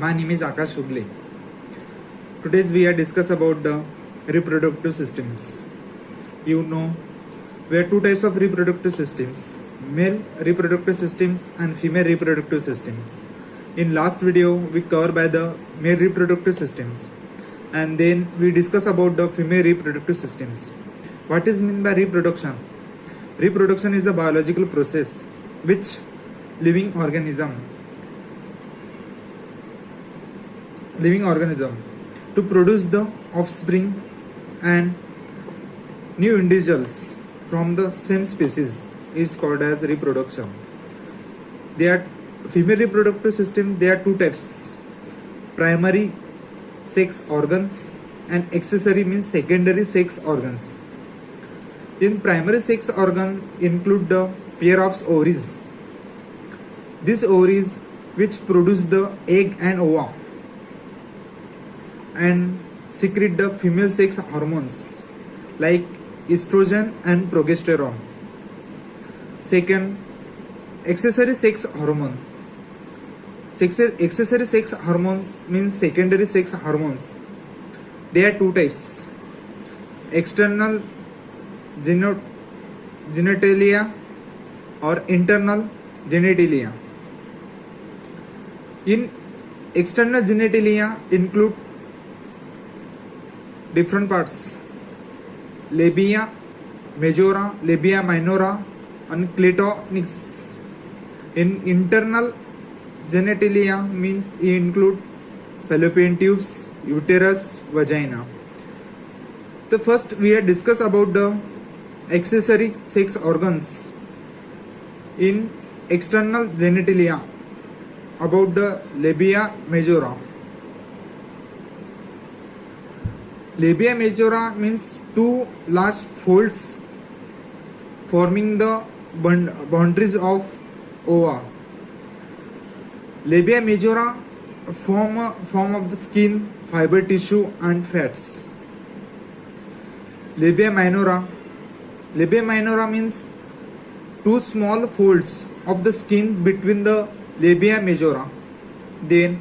My name is Akash Shuble. Today we are discuss about the reproductive systems. You know, we have two types of reproductive systems: male reproductive systems and female reproductive systems. In last video, we covered by the male reproductive systems, and then we discuss about the female reproductive systems. What is meant by reproduction? Reproduction is a biological process which living organism to produce the offspring and new individuals from the same species is called as reproduction. There are female reproductive system. There are two types: primary sex organs and accessory means secondary sex organs. In primary sex organ include the pair of ovaries. These ovaries which produce the egg and ova and secrete the female sex hormones like estrogen and progesterone. Second, accessory sex hormone. Accessory sex hormones means secondary sex hormones. There are two types: external genitalia or internal genitalia. In external genitalia include different parts: labia majora, labia minora, and clitoris. In internal genitalia means include fallopian tubes, uterus, vagina. The first we have discussed about the accessory sex organs in external genitalia, about the labia majora. Labia majora means two large folds forming the boundaries of ova. Labia majora form of the skin, fiber tissue and fats. Labia minora means two small folds of the skin between the labia majora. Then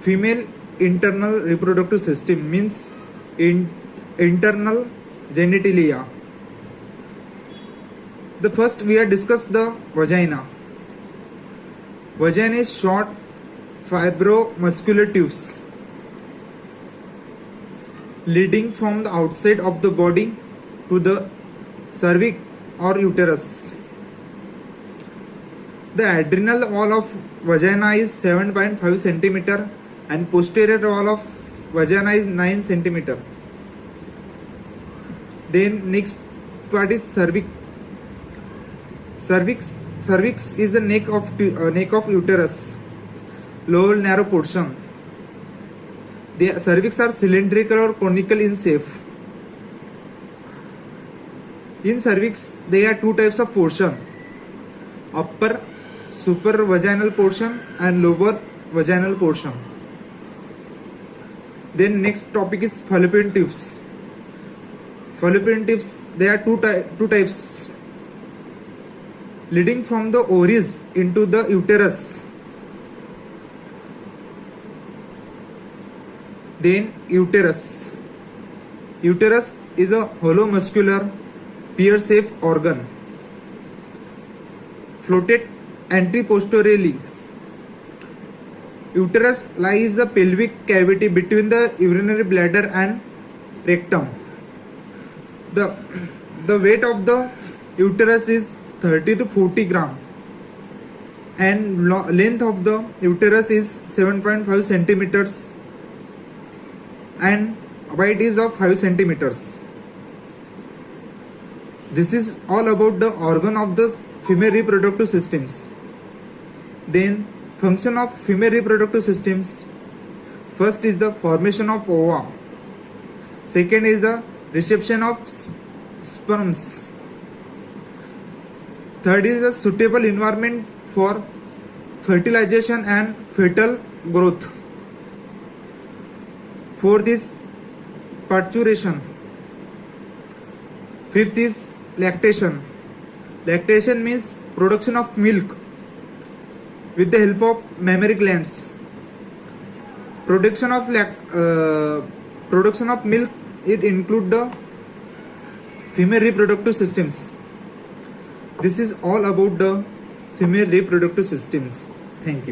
female internal reproductive system means internal genitalia. The first we have discussed the vagina. Vagina is short fibromuscular tubes leading from the outside of the body to the cervix or uterus. The adrenal wall of vagina is 7.5 cm and posterior wall of vagina is 9 cm. Then next part is cervix. Cervix is the neck of uterus, lower narrow portion. The cervix are cylindrical or conical in shape. In cervix there are two types of portion: upper supravaginal portion and lower vaginal portion. Then next topic is fallopian tubes. Fallopian tubes, there are two types: leading from the ovaries into the uterus. Then uterus. Uterus is a hollow muscular pear-shaped organ floated anteroposteriorly. Uterus lies the pelvic cavity between the urinary bladder and rectum. The weight of the uterus is 30 to 40 gram and length of the uterus is 7.5 centimeters and height is of 5 centimeters. This is all about the organ of the female reproductive systems. Then function of female reproductive systems: first is the formation of ova, second is the reception of sperms, third is a suitable environment for fertilization and fetal growth, fourth is parturition, fifth is lactation. Lactation means production of milk with the help of mammary glands. Production of production of milk, it include the female reproductive systems. This is all about the female reproductive systems. Thank you.